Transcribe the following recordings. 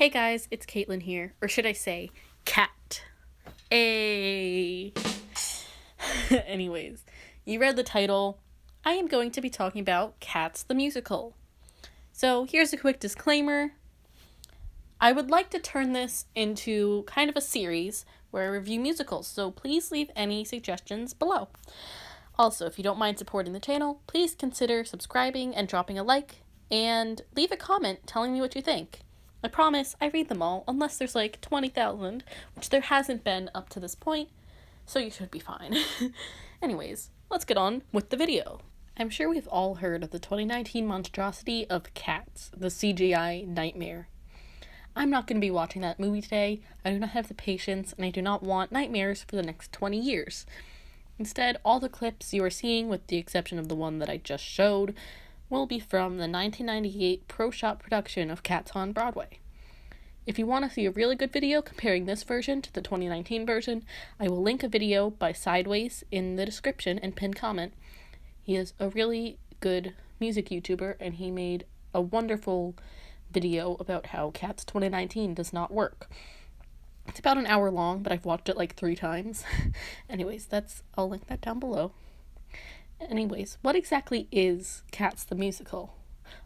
Hey guys, it's Caitlin here, or should I say, Cat. Ayy. Anyways, you read the title. I am going to be talking about Cats the Musical. So here's a quick disclaimer. I would like to turn this into kind of a series where I review musicals, so please leave any suggestions below. Also, if you don't mind supporting the channel, please consider subscribing and dropping a like, and leave a comment telling me what you think. I promise I read them all, unless there's like 20,000, which there hasn't been up to this point, so you should be fine. Anyways, let's get on with the video. I'm sure we've all heard of the 2019 monstrosity of Cats, the CGI nightmare. I'm not going to be watching that movie today. I do not have the patience, and I do not want nightmares for the next 20 years. Instead, all the clips you are seeing, with the exception of the one that I just showed, will be from the 1998 Pro Shop production of Cats on Broadway. If you want to see a really good video comparing this version to the 2019 version, I will link a video by Sideways in the description and pinned comment. He is a really good music YouTuber, and he made a wonderful video about how Cats 2019 does not work. It's about an hour long, but I've watched it like 3 times. Anyways, I'll link that down below. Anyways, what exactly is Cats the Musical?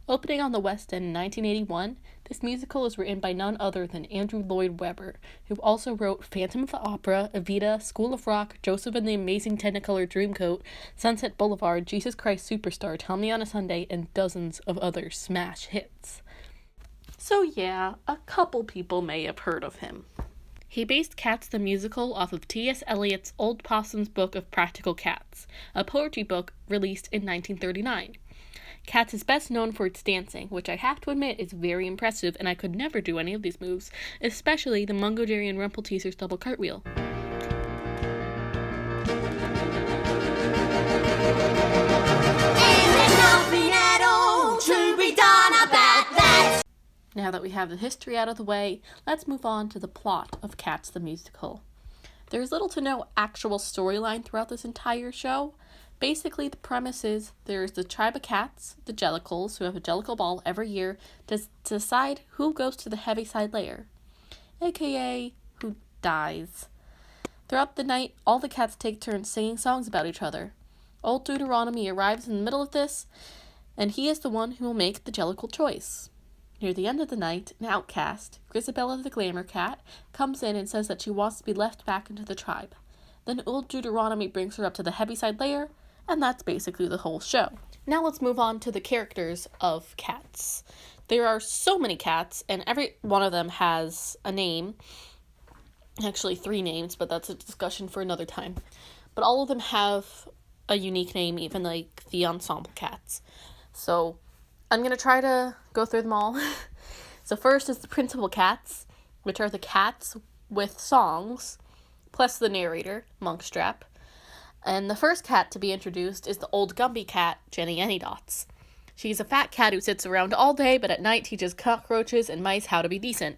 Opening on the West End in 1981, this musical is written by none other than Andrew Lloyd Webber, who also wrote Phantom of the Opera, Evita, School of Rock, Joseph and the Amazing Technicolor Dreamcoat, Sunset Boulevard, Jesus Christ Superstar, Tell Me on a Sunday, and dozens of other smash hits. So yeah, a couple people may have heard of him. He based Cats the Musical off of T.S. Eliot's Old Possum's Book of Practical Cats, a poetry book released in 1939. Cats is best known for its dancing, which I have to admit is very impressive, and I could never do any of these moves, especially the Mungo Jerry and Rumpelteacher's double cartwheel. Now that we have the history out of the way, let's move on to the plot of Cats the Musical. There's little to no actual storyline throughout this entire show. Basically, the premise is there's the tribe of cats, the Jellicles, who have a Jellicle ball every year to decide who goes to the Heaviside Layer, aka who dies. Throughout the night, all the cats take turns singing songs about each other. Old Deuteronomy arrives in the middle of this, and he is the one who will make the Jellicle choice. Near the end of the night, an outcast, Grisabella the Glamour Cat, comes in and says that she wants to be left back into the tribe. Then old Deuteronomy brings her up to the Heaviside Layer, and that's basically the whole show. Now let's move on to the characters of Cats. There are so many cats, and every one of them has a name. Actually, 3 names, but that's a discussion for another time. But all of them have a unique name, even like the ensemble cats. So I'm going to try to go through them all. So first is the principal cats, which are the cats with songs, plus the narrator, Monkstrap. And the first cat to be introduced is the old Gumby cat, Jenny Anydots. She's a fat cat who sits around all day, but at night teaches cockroaches and mice how to be decent.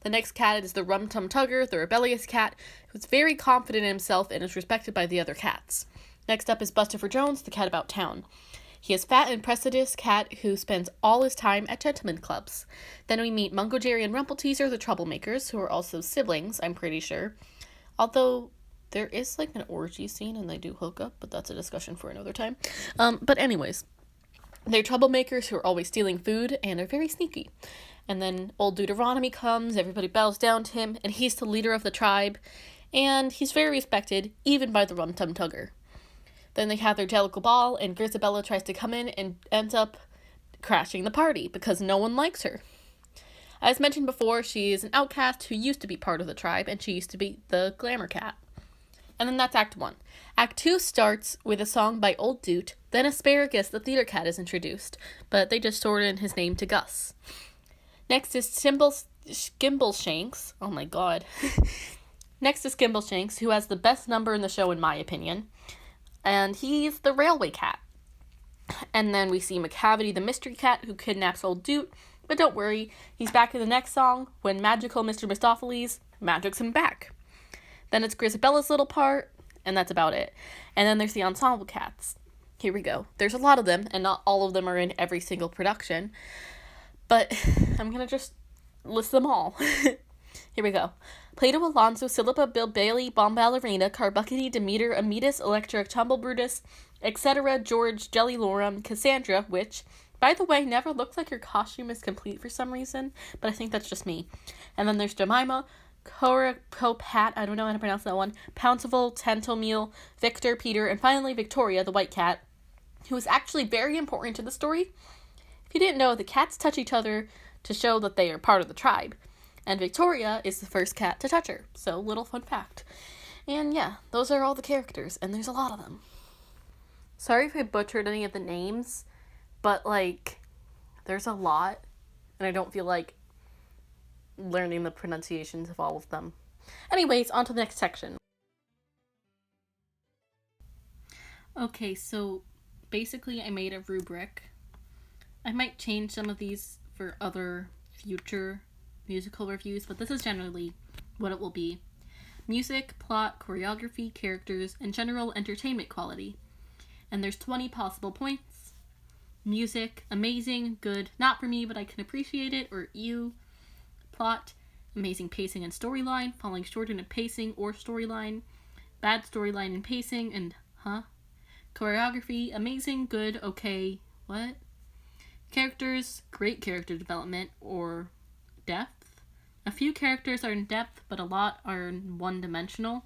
The next cat is the Rum-Tum Tugger, the rebellious cat, who's very confident in himself and is respected by the other cats. Next up is Bustopher Jones, the cat about town. He is fat and precious cat who spends all his time at gentlemen clubs. Then we meet Mungo Jerry and Rumpelteacher, the troublemakers, who are also siblings, I'm pretty sure. Although there is like an orgy scene and they do hook up, but that's a discussion for another time. But anyways, they're troublemakers who are always stealing food and are very sneaky. And then old Deuteronomy comes, everybody bows down to him, and he's the leader of the tribe, and he's very respected, even by the Rum-Tum Tugger. Then they have their Jellicle Ball, and Grisabella tries to come in and ends up crashing the party because no one likes her. As mentioned before, she is an outcast who used to be part of the tribe, and she used to be the Glamour Cat. And then that's Act 1. Act 2 starts with a song by Old Doot, then Asparagus, the theater cat, is introduced, but they just shortened his name to Gus. Next is Skimbleshanks. Oh my god. Next is Skimbleshanks, who has the best number in the show in my opinion, and he's the railway cat. And then we see McCavity, the mystery cat, who kidnaps Old Doot, but don't worry, he's back in the next song when magical Mr. Mistoffelees magics him back. Then it's Grisabella's little part, and that's about it. And then there's the ensemble cats. Here we go. There's a lot of them, and not all of them are in every single production. But I'm going to just list them all. Here we go. Plato, Alonso, Silipa, Bill Bailey, Bomb Ballerina, Carbuckety, Demeter, Ametus, Electra, Tumble Brutus, etc., George, Jelly Lorum, Cassandra, which, by the way, never looks like her costume is complete for some reason, but I think that's just me. And then there's Jemima, Cora, Pat, I don't know how to pronounce that one, Pouncival, Tentomil, Victor, Peter, and finally Victoria, the white cat, who is actually very important to the story. If you didn't know, the cats touch each other to show that they are part of the tribe. And Victoria is the first cat to touch her. So, little fun fact. And yeah, those are all the characters, and there's a lot of them. Sorry if I butchered any of the names, but, like, there's a lot, and I don't feel like learning the pronunciations of all of them. Anyways, on to the next section. Okay, so basically I made a rubric. I might change some of these for other future musical reviews, but this is generally what it will be. Music, plot, choreography, characters, and general entertainment quality. And there's 20 possible points. Music, amazing, good, not for me, but I can appreciate it, or ew. Plot, amazing pacing and storyline, falling short in a pacing or storyline, bad storyline and pacing, and Choreography, amazing, good, okay, what? Characters, great character development, or depth. A few characters are in depth, but a lot are one-dimensional.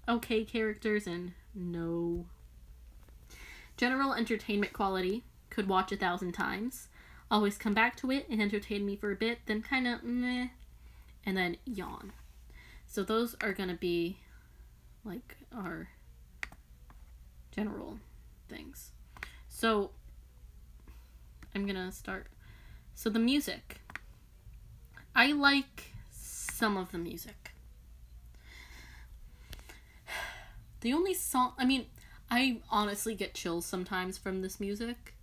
Okay characters, and no. General entertainment quality, could watch 1,000 times. Always come back to it and entertain me for a bit, then kinda meh, and then yawn. So those are gonna be, like, our general things. So, I'm gonna start. So the music. I like some of the music. The only song, I honestly get chills sometimes from this music.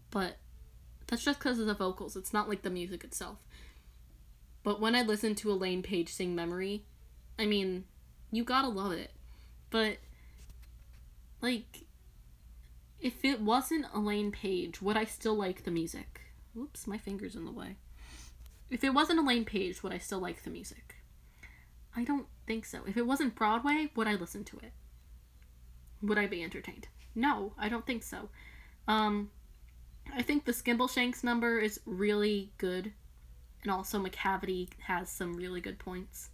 But that's just because of the vocals. It's not like the music itself. But when I listen to Elaine Page sing Memory, you gotta love it. But, if it wasn't Elaine Page, would I still like the music? Oops, my finger's in the way. If it wasn't Elaine Page, would I still like the music? I don't think so. If it wasn't Broadway, would I listen to it? Would I be entertained? No, I don't think so. I think the Skimbleshanks number is really good. And also McCavity has some really good points.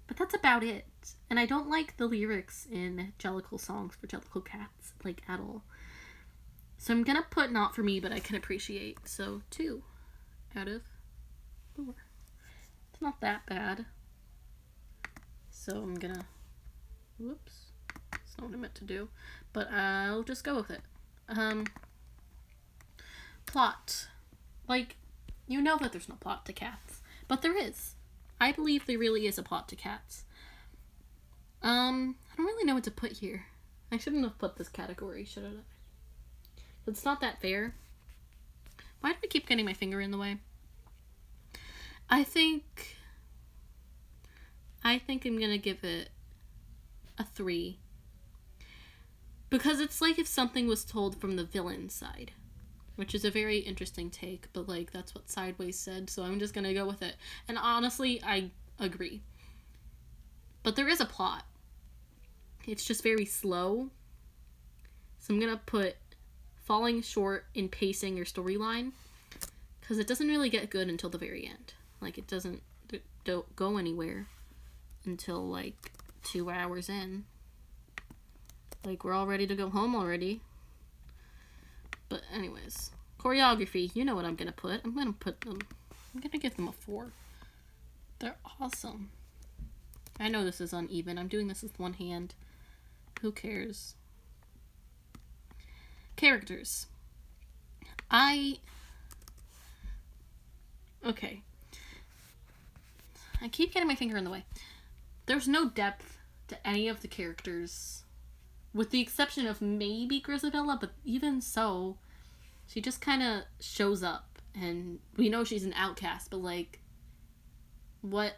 But that's about it. And I don't like the lyrics in Jellicle songs for Jellicle Cats, at all. So I'm gonna put not for me, but I can appreciate. So 2 out of 4. It's not that bad. So I'm gonna... Whoops. That's not what I meant to do. But I'll just go with it. Plot. You know that there's no plot to Cats. But there is. I believe there really is a plot to Cats. I don't really know what to put here. I shouldn't have put this category, should I? It's not that fair. Why do I keep getting my finger in the way? I think I'm gonna give it a 3. Because it's like if something was told from the villain side. Which is a very interesting take, but that's what Sideways said, so I'm just gonna go with it. And honestly, I agree. But there is a plot. It's just very slow. So I'm gonna put falling short in pacing or storyline, because it doesn't really get good until the very end. It don't go anywhere until 2 hours in. We're all ready to go home already. But anyways, choreography, you know what I'm gonna put. I'm gonna give them a 4. They're awesome. I know this is uneven. I'm doing this with one hand. Who cares? Characters. Okay. I keep getting my finger in the way. There's no depth to any of the characters, with the exception of maybe Grisabella, but even so, she just kind of shows up, and we know she's an outcast, but why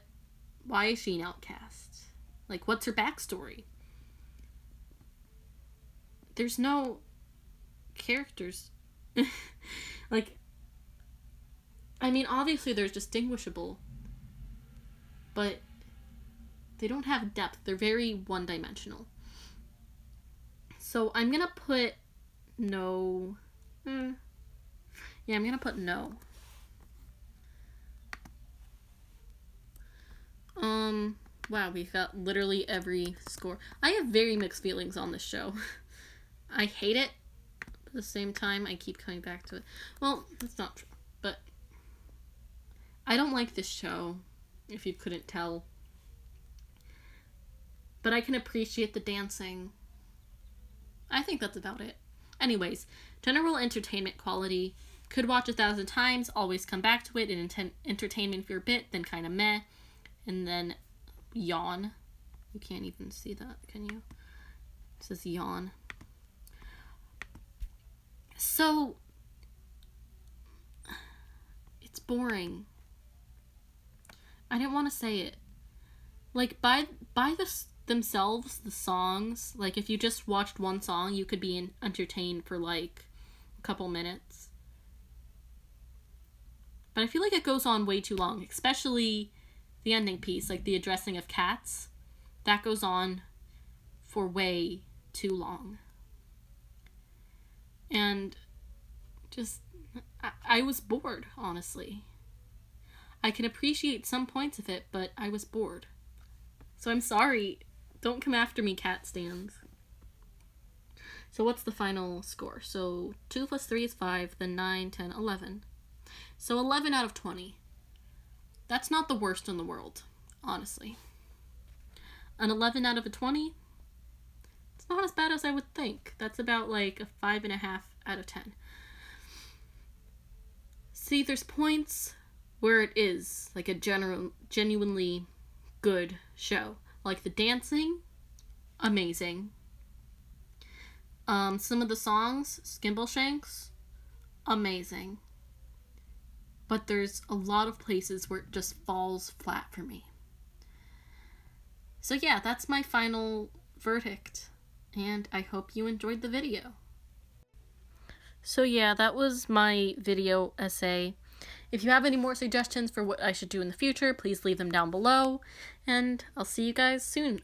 is she an outcast? What's her backstory? There's no characters. I mean, obviously they're distinguishable, but they don't have depth. They're very one-dimensional. So I'm gonna put no. Yeah, I'm gonna put no. Wow, we got literally every score. I have very mixed feelings on this show. I hate it, but at the same time, I keep coming back to it. Well, that's not true, but I don't like this show, if you couldn't tell. But I can appreciate the dancing. I think that's about it. Anyways, general entertainment quality. Could watch 1,000 times, always come back to it, and entertainment for a bit, then kind of meh, and then yawn. You can't even see that, can you? It says yawn. So, it's boring. I didn't want to say it. Like, by themselves, the songs, like, if you just watched one song, you could be entertained for, like, a couple minutes. But I feel like it goes on way too long, especially the ending piece, like the addressing of cats. That goes on for way too long. And just, I was bored, honestly. I can appreciate some points of it, but I was bored. So I'm sorry. Don't come after me, cat stands. So what's the final score? So 2 plus 3 is 5, then 9, 10, 11. So 11 out of 20. That's not the worst in the world, honestly. An 11 out of a 20? It's not as bad as I would think. That's about like a 5.5 out of 10. See, there's points where it is like a genuinely good show. Like the dancing, amazing. Some of the songs, Skimbleshanks, amazing. But there's a lot of places where it just falls flat for me. So yeah, that's my final verdict. And I hope you enjoyed the video. So yeah, that was my video essay. If you have any more suggestions for what I should do in the future, please leave them down below. And I'll see you guys soon.